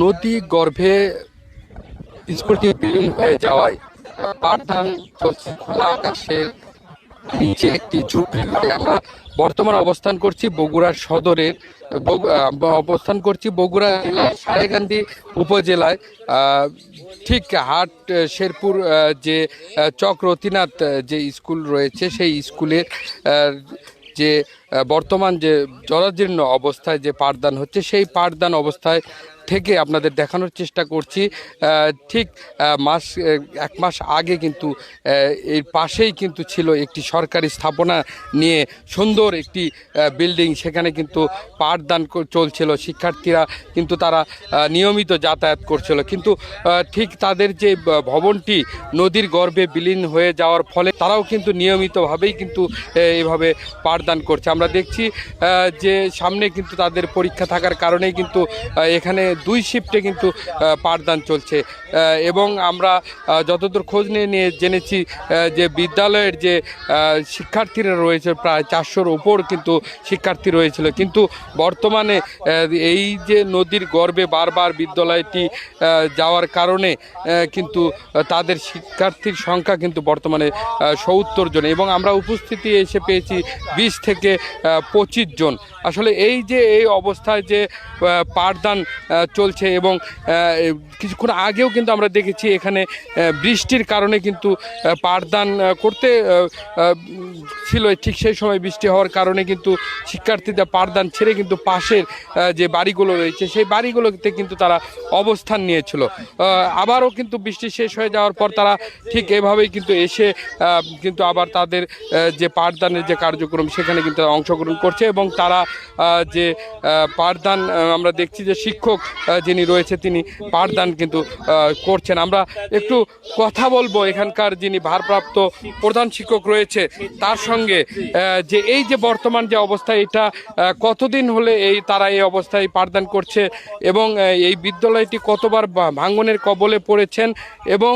নদী গর্ভে স্কুলটি বিলীন হয়ে যাওয়ায় পাঠদান চলছে খোলা আকাশের নিচে একটি ঝুপড়ি ঘরে। আমরা বর্তমানে অবস্থান করছি বগুড়ার সদরের বগুড়া জেলার সারেগান্ধী উপজেলায়, ঠিক হাট শেরপুর যে চক্রতীনাথ যে স্কুল রয়েছে সেই স্কুলের যে বর্তমান যে জরাজীর্ণ অবস্থায় যে পাঠদান হচ্ছে সেই পাঠদান অবস্থায় থেকে আপনাদের দেখানোর চেষ্টা করছি। ঠিক এক মাস আগে কিন্তু এর পাশেই কিন্তু ছিল একটি সরকারি স্থাপনা নিয়ে সুন্দর একটি বিল্ডিং, সেখানে কিন্তু পাঠদান চলছিল, শিক্ষার্থীরা কিন্তু তারা নিয়মিত যাতায়াত করছিল। কিন্তু ঠিক তাদের যে ভবনটি নদীর গর্ভে বিলীন হয়ে যাওয়ার ফলে তারাও কিন্তু নিয়মিতভাবেই কিন্তু এভাবে পাঠদান করছে। আমরা দেখছি যে সামনে কিন্তু তাদের পরীক্ষা থাকার কারণেই কিন্তু এখানে 2 শিফটে কিন্তু পাঠদান চলছে। এবং আমরা যতদূর খোঁজ নিয়ে জেনেছি যে বিদ্যালয়ের যে শিক্ষার্থীরা রয়েছে প্রায় 400-র উপর কিন্তু শিক্ষার্থী রয়েছিল, কিন্তু বর্তমানে এই যে নদীর গর্ভে বারবার বিদ্যালয়টি যাওয়ার কারণে কিন্তু তাদের শিক্ষার্থীর সংখ্যা কিন্তু বর্তমানে 70 জন, এবং আমরা উপস্থিতি এসে পেয়েছি 20 থেকে 25 জন। আসলে এই যে এই অবস্থায় যে পাঠদান চলছে, এবং কিছুক্ষণ আগেও কিন্তু আমরা দেখেছি এখানে বৃষ্টির কারণে কিন্তু পাঠদান করতে ছিল, ঠিক সেই সময় বৃষ্টি হওয়ার কারণে কিন্তু শিক্ষার্থীরা পাঠদান ছেড়ে কিন্তু পাশের যে বাড়িগুলো রয়েছে সেই বাড়িগুলোতে কিন্তু তারা অবস্থান নিয়েছিল। আবারও কিন্তু বৃষ্টি শেষ হয়ে যাওয়ার পর তারা ঠিক এভাবেই কিন্তু এসে কিন্তু আবার তাদের যে পাঠদানের যে কার্যক্রম সেখানে কিন্তু অংশগ্রহণ করছে, এবং তারা যে পাঠদান আমরা দেখছি যে শিক্ষক যিনি রয়েছে তিনি পাঠদান কিন্তু করছেন। আমরা একটু কথা বলবো এখানকার যিনি ভারপ্রাপ্ত প্রধান শিক্ষক রয়েছে তার সঙ্গে, যে এই যে বর্তমান যে অবস্থা এটা কতদিন হলে তারা এই অবস্থায় পাঠদান করছে, এবং এই বিদ্যালয়টি কতবার ভাঙনের কবলে পড়েছেন, এবং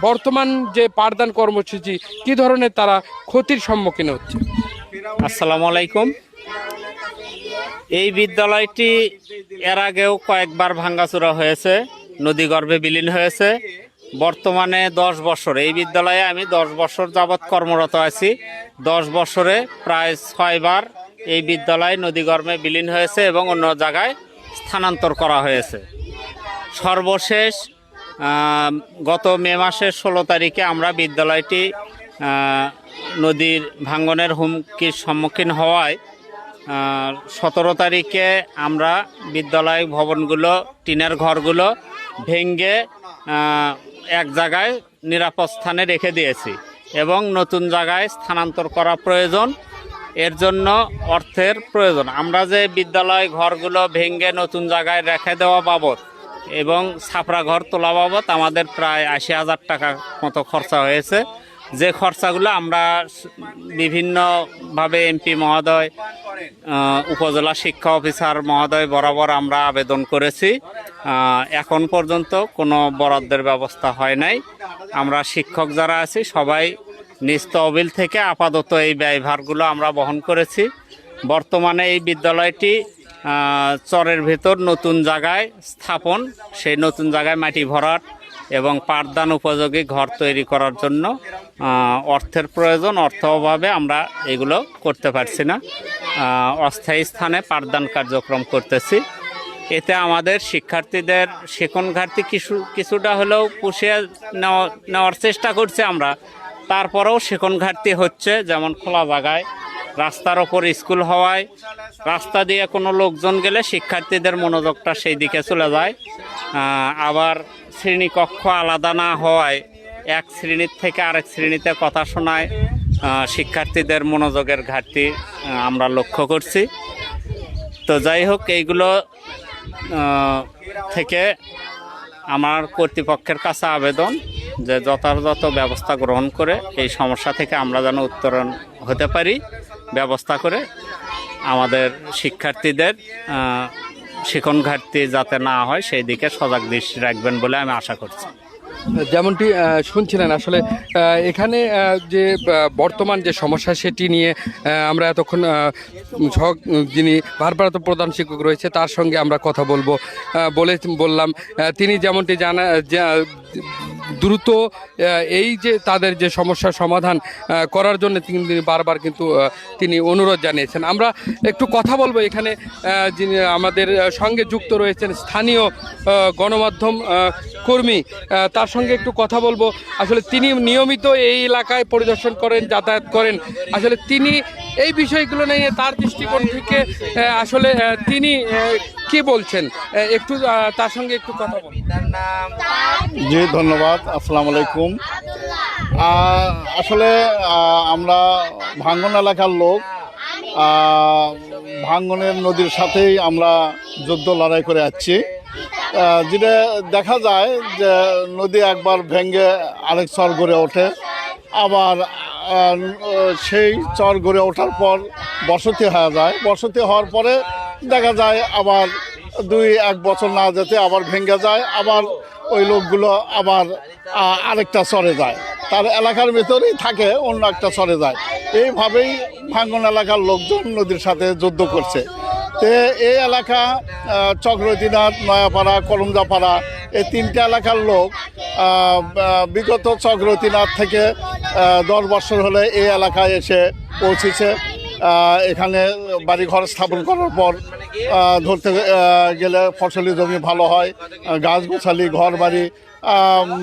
বর্তমান যে পাঠদান কর্মসূচি কি ধরনের তারা ক্ষতির সম্মুখীন হচ্ছে। আসসালামু আলাইকুম। এই বিদ্যালয়টি এর আগেও কয়েকবার ভাঙ্গাচুরা হয়েছে, নদীগর্ভে বিলীন হয়েছে। বর্তমানে 10 বছর এই বিদ্যালয়ে আমি 10 বছর যাবৎ কর্মরত আছি। 10 বছরে প্রায় 6 বার এই বিদ্যালয় নদীগর্ভে বিলীন হয়েছে এবং অন্য জায়গায় স্থানান্তর করা হয়েছে। সর্বশেষ গত মে মাসের 16 তারিখে আমরা বিদ্যালয়টি নদীর ভাঙ্গনের হুমকির সম্মুখীন হওয়ায় 17 তারিখে আমরা বিদ্যালয় ভবনগুলো, টিনের ঘরগুলো ভেঙে এক জায়গায় নিরাপদ স্থানে রেখে দিয়েছি, এবং নতুন জায়গায় স্থানান্তর করা প্রয়োজন। এর জন্য অর্থের প্রয়োজন। আমরা যে বিদ্যালয় ঘরগুলো ভেঙে নতুন জায়গায় রেখে দেওয়া বাবদ এবং ছাপড়া ঘর তোলা বাবদ আমাদের প্রায় 80,000 টাকা মতো খরচা হয়েছে। যে খরচাগুলো আমরা বিভিন্নভাবে এমপি মহোদয়, উপজেলা শিক্ষা অফিসার মহোদয় বরাবর আমরা আবেদন করেছি। এখন পর্যন্ত কোনো বরাদ্দের ব্যবস্থা হয় নাই। আমরা শিক্ষক যারা আছি সবাই নিজ তহবিল থেকে আপাতত এই ব্যয়ভারগুলো আমরা বহন করেছি। বর্তমানে এই বিদ্যালয়টি চরের ভেতর নতুন জায়গায় স্থাপন, সেই নতুন জায়গায় মাটি ভরাট এবং পাঠদান উপযোগী ঘর তৈরি করার জন্য অর্থের প্রয়োজন। অর্থ অভাবে আমরা এগুলো করতে পারছি না। অস্থায়ী স্থানে পাঠদান কার্যক্রম করতেছি। এতে আমাদের শিক্ষার্থীদের শিখন ঘাটতি কিছুটা হলেও পুষিয়ে নেওয়ার চেষ্টা করছি আমরা। তারপরেও শিখন ঘাটতি হচ্ছে, যেমন খোলা জায়গায় রাস্তার ওপর স্কুল হওয়ায় রাস্তা দিয়ে কোনো লোকজন গেলে শিক্ষার্থীদের মনোযোগটা সেই দিকে চলে যায়। আবার শ্রেণীকক্ষ আলাদা না হওয়ায় এক শ্রেণীর থেকে আরেক শ্রেণীতে কথা শোনায় শিক্ষার্থীদের মনোযোগের ঘাটতি আমরা লক্ষ্য করছি। তো যাই হোক, এইগুলো থেকে আমার কর্তৃপক্ষের কাছে আবেদন যে যথাযথ ব্যবস্থা গ্রহণ করে এই সমস্যা থেকে আমরা যেন উত্তরণ হতে পারি, ব্যবস্থা করে আমাদের শিক্ষার্থীদের শিখন ঘাটতি যাতে না হয় সেই দিকে সজাগ দৃষ্টি রাখবেন বলে আমি আশা করছি। যেমনটি শুনছিলেন আসলে এখানে যে বর্তমান যে সমস্যা সেটি নিয়ে আমরা এতক্ষণ যিনি ভারপ্রাপ্ত প্রধান শিক্ষক রয়েছে তার সঙ্গে আমরা কথা বলবো বললাম তিনি যেমনটি দ্রুত এই যে তাদের যে সমস্যার সমাধান করার জন্য তিনি বারবার কিন্তু তিনি অনুরোধ জানিয়েছেন। আমরা একটু কথা বলবো এখানে যিনি আমাদের সঙ্গে যুক্ত রয়েছেন স্থানীয় গণমাধ্যম কর্মী তার সঙ্গে একটু কথা বলবো। আসলে তিনি নিয়মিত এই এলাকায় পরিদর্শন করেন, যাতায়াত করেন। আসলে তিনি এই বিষয়গুলো নিয়ে তার দৃষ্টিকোণ থেকে আসলে তিনি কি বলছেন একটু তার সঙ্গে একটু কথা বলুন। জি ধন্যবাদ, আসসালামু আলাইকুম। আসলে আমরা ভাঙ্গন এলাকার লোক, ভাঙ্গনের নদীর সাথেই আমরা যুদ্ধ লড়াই করে যাচ্ছি। যেটা দেখা যায় যে নদী একবার ভেঙে আরেক চর গড়ে ওঠে, আবার সেই চর গড়ে ওঠার পর বসতি হয়ে যায়। বসতি হওয়ার পরে দেখা যায় আবার 2-1 বছর না যেতে আবার ভেঙে যায়, আবার ওই লোকগুলো আবার আরেকটা চরে যায়, তার এলাকার ভেতরেই থাকে, অন্য একটা চরে যায়। এইভাবেই ভাঙ্গন এলাকার লোকজন নদীর সাথে যুদ্ধ করছে। তো এই এলাকা চক্রদিনাথ, নয়াপাড়া, করমজাপাড়া এই 3টা এলাকার লোক বিগত চক্রদিনাথ থেকে 10 বছর হলে এই এলাকায় এসে পৌঁছেছে। এখানে বাড়িঘর স্থাপন করার পর ধরতে গেলে ফসলি জমি ভালো হয়, গাছ-গোছালি, ঘর বাড়ি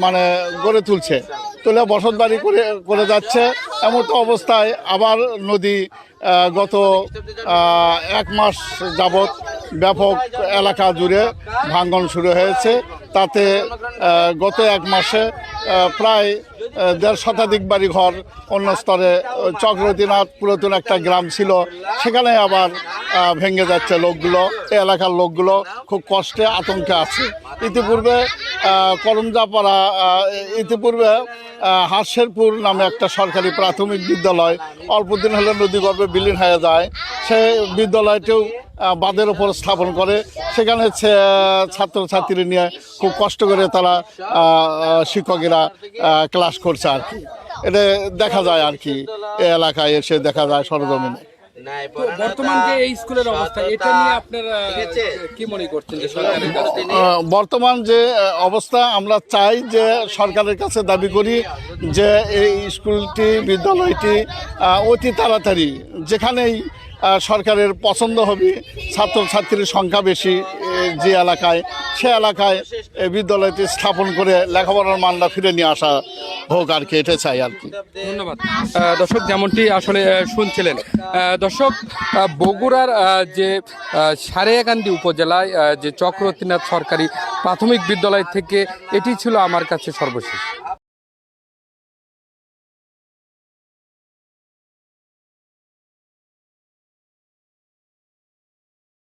মানে গড়ে তুলে বসত বাড়ি করে যাচ্ছে। এমন তো অবস্থায় আবার নদী গত 1 মাস যাবৎ ব্যাপক এলাকা জুড়ে ভাঙ্গন শুরু হয়েছে। তাতে গত 1 মাসে প্রায় 1.5 শতাধিক বাড়ি ঘর অন্য স্তরে, চক্রদিনাথ পুরাতন একটা গ্রাম ছিল সেখানে আবার ভেঙে যাচ্ছে লোকগুলো। এই এলাকার লোকগুলো খুব কষ্টে, আতঙ্কে আছে। ইতিপূর্বে করমজাপাড়া, ইতিপূর্বে হাসেরপুর নামে একটা সরকারি প্রাথমিক বিদ্যালয় অল্পদিন হলে নদীগর্ভে বিলীন হয়ে যায়। সেই বিদ্যালয়টিও বাঁধের ওপর স্থাপন করে, সেখানে ছাত্রছাত্রী নিয়ে খুব কষ্ট করে তারা শিক্ষকেরা ক্লাস করছে আর কি। এটা দেখা যায় আর কি, এই এলাকায় এসে দেখা যায় সরজমিনে। বর্তমান যে এই স্কুলের অবস্থা, এটা নিয়ে আপনারা কি মনে করছেন যে সরকারের কাছে? বর্তমান যে অবস্থা, আমরা চাই যে সরকারের কাছে দাবি করি যে এই স্কুলটি, বিদ্যালয়টি অতি তাড়াতাড়ি যেখানেই সরকারের পছন্দ হবে, ছাত্রছাত্রীর সংখ্যা বেশি যে এলাকায়, সে এলাকায় বিদ্যালয়টি স্থাপন করে লেখাপড়ার মানটা ফিরে নিয়ে আসা হোক আর কি, এটা চাই আর কি। ধন্যবাদ। দর্শক যেমনটি আসলে শুনছিলেন, দর্শক বগুড়ার যে সারেয়াকান্দি উপজেলায় যে চক্রদিনাথ সরকারি প্রাথমিক বিদ্যালয় থেকে এটি ছিল আমার কাছে সর্বশেষ।